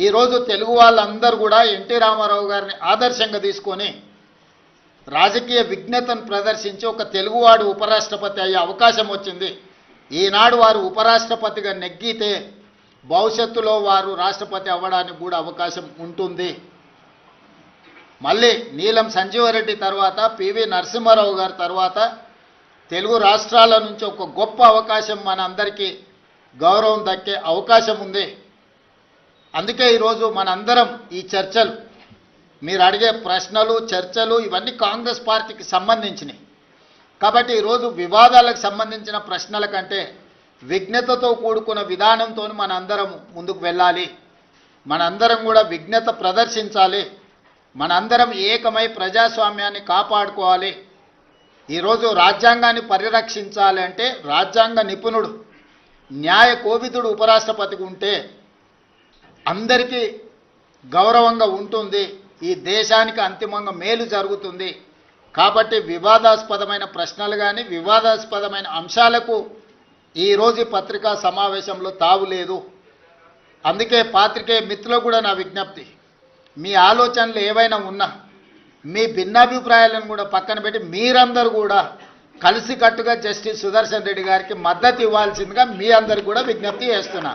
ఈరోజు తెలుగు వాళ్ళందరూ కూడా ఎన్టీ రామారావు గారిని ఆదర్శంగా తీసుకొని రాజకీయ విజ్ఞతను ప్రదర్శించి ఒక తెలుగువాడు ఉపరాష్ట్రపతి అయ్యే అవకాశం వచ్చింది. ఈనాడు వారు ఉపరాష్ట్రపతిగా నెగ్గితే భవిష్యత్తులో వారు రాష్ట్రపతి అవ్వడానికి కూడా అవకాశం ఉంటుంది. మళ్ళీ నీలం సంజీవరెడ్డి తర్వాత పివి నరసింహారావు గారి తర్వాత తెలుగు రాష్ట్రాల నుంచి ఒక గొప్ప అవకాశం మన అందరికీ గౌరవం దక్కే అవకాశం ఉంది. అందుకే ఈరోజు మనందరం ఈ చర్చలు, మీరు అడిగే ప్రశ్నలు, చర్చలు ఇవన్నీ కాంగ్రెస్ పార్టీకి సంబంధించినవి. కాబట్టి ఈరోజు వివాదాలకు సంబంధించిన ప్రశ్నల కంటే విజ్ఞతతో కూడుకున్న విధానంతో మనందరం ముందుకు వెళ్ళాలి. మనందరం కూడా విజ్ఞత ప్రదర్శించాలి. మనందరం ఏకమై ప్రజాస్వామ్యాన్ని కాపాడుకోవాలి. ఈరోజు రాజ్యాంగాన్ని పరిరక్షించాలి అంటే రాజ్యాంగ నిపుణుడు, న్యాయ కోవిదుడు ఉపరాష్ట్రపతిగా ఉంటే అందరికీ గౌరవంగా ఉంటుంది. ఈ దేశానికి అంతిమంగా మేలు జరుగుతుంది. కాబట్టి వివాదాస్పదమైన ప్రశ్నలు కానీ వివాదాస్పదమైన అంశాలకు ఈరోజు పత్రికా సమావేశంలో తావు లేదు. అందుకే పాత్రికేయ మిత్రులకు కూడా నా విజ్ఞప్తి, మీ ఆలోచనలు ఏవైనా ఉన్నా మీ భిన్నాభిప్రాయాలను కూడా పక్కన పెట్టి మీరందరూ కూడా కలిసికట్టుగా జస్టిస్ సుదర్శన్ రెడ్డి గారికి మద్దతు ఇవ్వాల్సిందిగా మీ అందరికి కూడా విజ్ఞప్తి చేస్తున్నా.